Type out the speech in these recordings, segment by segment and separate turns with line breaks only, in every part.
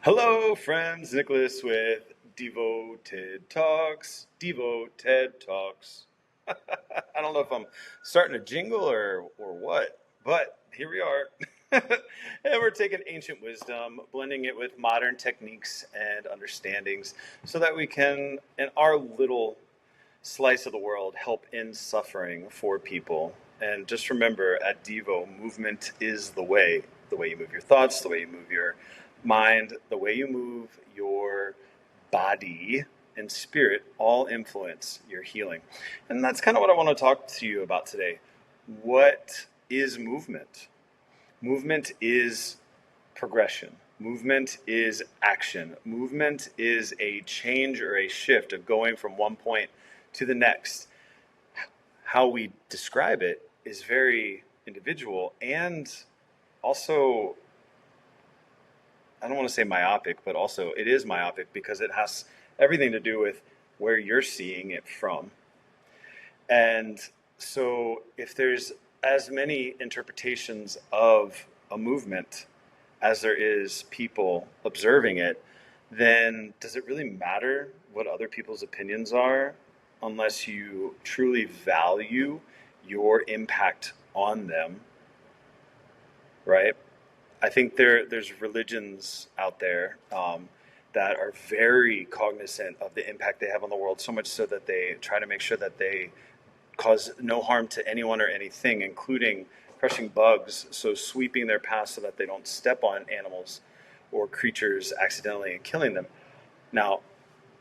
Hello, friends. Nicholas with DIVO-Ted Talks. DIVO-Ted Talks. I don't know if I'm starting a jingle or what, but here we are. And we're taking ancient wisdom, blending it with modern techniques and understandings so that we can, in our little slice of the world, help end suffering for people. And just remember, at Devo, movement is the way. The way you move your thoughts, the way you move your mind, the way you move your body and spirit all influence your healing. And that's kind of what I want to talk to you about today. What is movement? Movement is progression. Movement is action. Movement is a change or a shift of going from one point to the next. How we describe it is very individual and also, I don't want to say myopic, but also it is myopic because it has everything to do with where you're seeing it from. And so if there's as many interpretations of a movement as there is people observing it, then does it really matter what other people's opinions are unless you truly value your impact on them, right? I think there's religions out there that are very cognizant of the impact they have on the world, so much so that they try to make sure that they cause no harm to anyone or anything, including crushing bugs, so sweeping their path so that they don't step on animals or creatures accidentally and killing them. Now,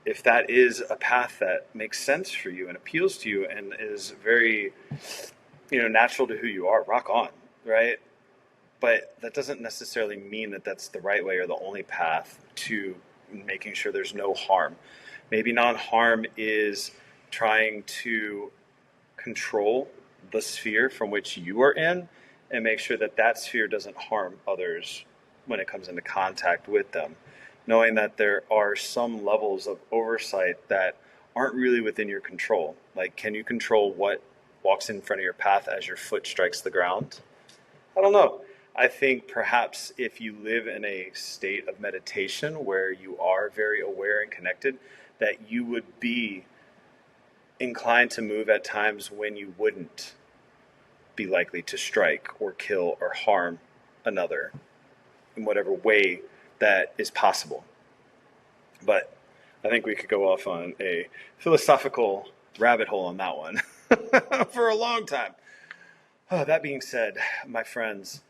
if that is a path that makes sense for you and appeals to you and is very, natural to who you are, rock on, right? But that doesn't necessarily mean that that's the right way or the only path to making sure there's no harm. Maybe non-harm is trying to control the sphere from which you are in and make sure that that sphere doesn't harm others when it comes into contact with them. Knowing that there are some levels of oversight that aren't really within your control. Like, can you control what walks in front of your path as your foot strikes the ground? I don't know. I think perhaps if you live in a state of meditation where you are very aware and connected, that you would be inclined to move at times when you wouldn't be likely to strike or kill or harm another in whatever way that is possible. But I think we could go off on a philosophical rabbit hole on that one for a long time. That being said, my friends,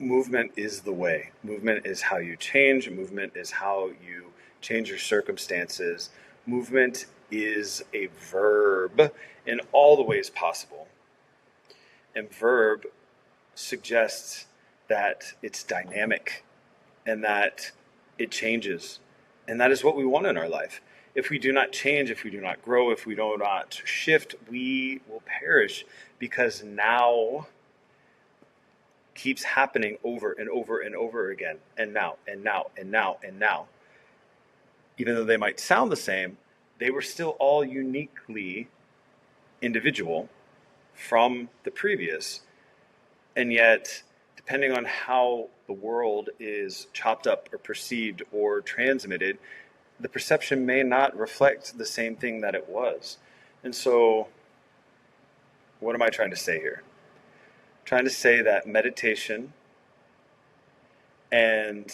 movement is the way. Movement is how you change. Movement is how you change your circumstances. Movement is a verb in all the ways possible. And verb suggests that it's dynamic and that it changes. And that is what we want in our life. If we do not change, if we do not grow, if we do not shift, we will perish, because now keeps happening over and over and over again, and now, and now, and now, and now. Even though they might sound the same, they were still all uniquely individual from the previous. And yet, depending on how the world is chopped up or perceived or transmitted, the perception may not reflect the same thing that it was. And so, what am I trying to say here? I'm trying to say that meditation and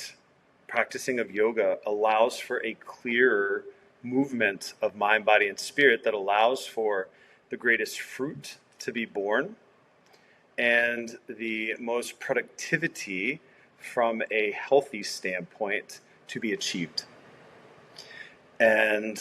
practicing of yoga allows for a clearer movement of mind, body, and spirit that allows for the greatest fruit to be born and the most productivity from a healthy standpoint to be achieved. And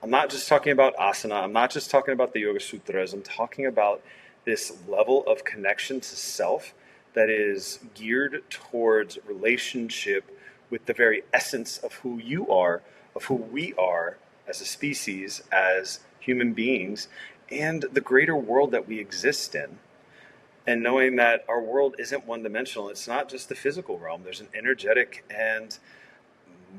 I'm not just talking about asana, I'm not just talking about the Yoga Sutras, I'm talking about this level of connection to self that is geared towards relationship with the very essence of who you are, of who we are as a species, as human beings, and the greater world that we exist in. And knowing that our world isn't one-dimensional, it's not just the physical realm, there's an energetic and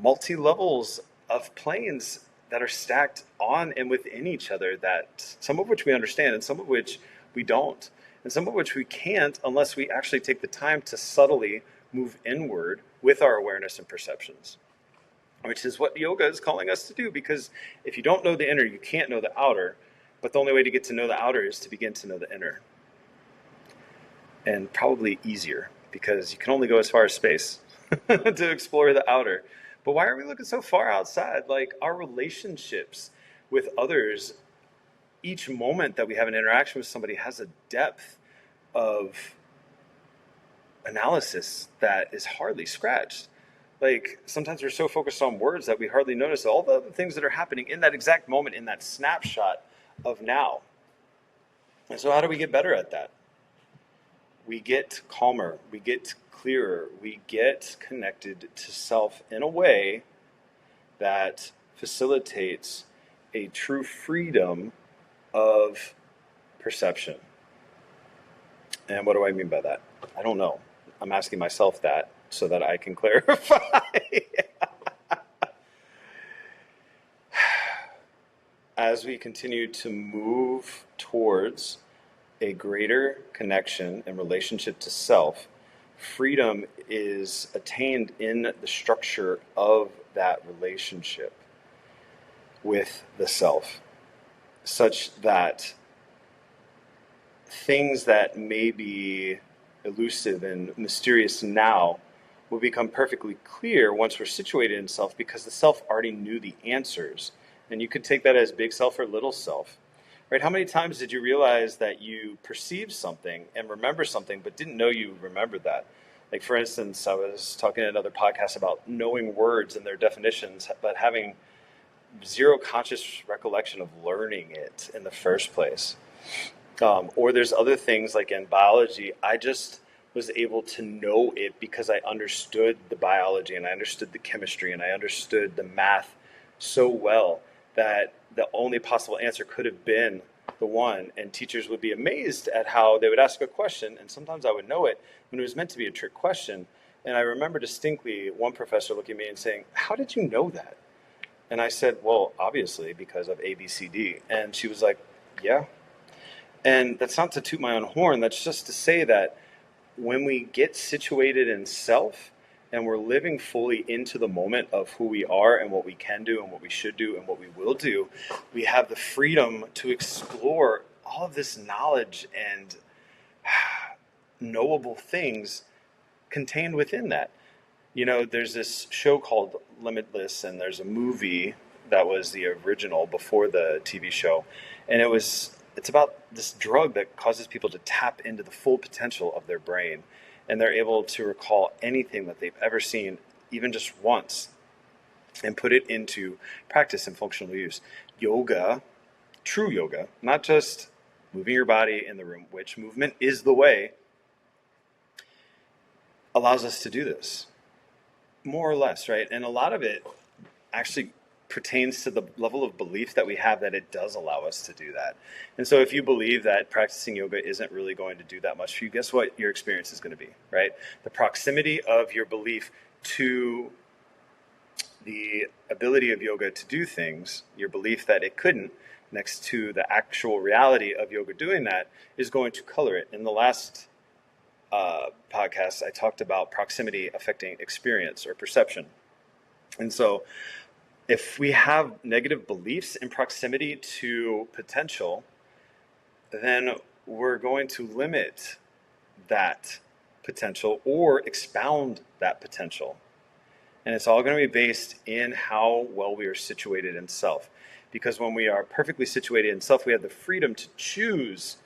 multi-levels of planes that are stacked on and within each other, that some of which we understand and some of which we don't, and some of which we can't unless we actually take the time to subtly move inward with our awareness and perceptions, which is what yoga is calling us to do. Because if you don't know the inner, you can't know the outer. But the only way to get to know the outer is to begin to know the inner. And probably easier, because you can only go as far as space to explore the outer. But why are we looking so far outside? Like, our relationships with others, each moment that we have an interaction with somebody has a depth of analysis that is hardly scratched. Like, sometimes we're so focused on words that we hardly notice all the other things that are happening in that exact moment, in that snapshot of now. And so how do we get better at that? We get calmer, we get clearer, we get connected to self in a way that facilitates a true freedom of perception. And what do I mean by that? I don't know. I'm asking myself that so that I can clarify. As we continue to move towards a greater connection and relationship to self, freedom is attained in the structure of that relationship with the self, such that things that may be elusive and mysterious now will become perfectly clear once we're situated in self, because the self already knew the answers. And you could take that as big self or little self. Right? How many times did you realize that you perceived something and remember something but didn't know you remembered that? Like, for instance, I was talking in another podcast about knowing words and their definitions, but having zero conscious recollection of learning it in the first place. Or there's other things, like in biology, I just was able to know it because I understood the biology and I understood the chemistry and I understood the math so well that the only possible answer could have been the one. And teachers would be amazed at how they would ask a question, and sometimes I would know it when it was meant to be a trick question. And I remember distinctly one professor looking at me and saying, "How did you know that?" And I said, "Well, obviously because of A, B, C, D." And she was like, "Yeah." And that's not to toot my own horn. That's just to say that when we get situated in self and we're living fully into the moment of who we are and what we can do and what we should do and what we will do, we have the freedom to explore all of this knowledge and knowable things contained within that. You know, there's this show called Limitless, and there's a movie that was the original before the TV show. And it's about this drug that causes people to tap into the full potential of their brain. And they're able to recall anything that they've ever seen, even just once, and put it into practice and functional use. Yoga, true yoga, not just moving your body in the room, which movement is the way, allows us to do this, more or less, right? And a lot of it actually pertains to the level of belief that we have that it does allow us to do that. And so if you believe that practicing yoga isn't really going to do that much for you, guess what your experience is going to be, right? The proximity of your belief to the ability of yoga to do things, your belief that it couldn't, next to the actual reality of yoga doing that, is going to color it. In the last podcast, I talked about proximity affecting experience or perception. And so if we have negative beliefs in proximity to potential, then we're going to limit that potential or expound that potential. And it's all going to be based in how well we are situated in self. Because when we are perfectly situated in self, we have the freedom to choose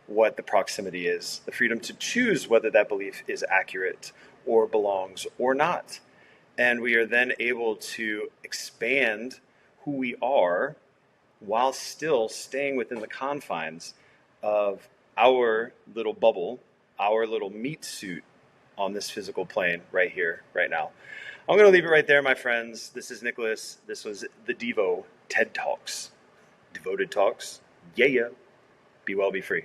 what the proximity is, the freedom to choose whether that belief is accurate or belongs or not. And we are then able to expand who we are while still staying within the confines of our little bubble, our little meat suit on this physical plane right here, right now. I'm going to leave it right there, my friends. This is Nicholas. This was the DIVO-Ted Talks. Devoted Talks. Yeah. Be well, be free.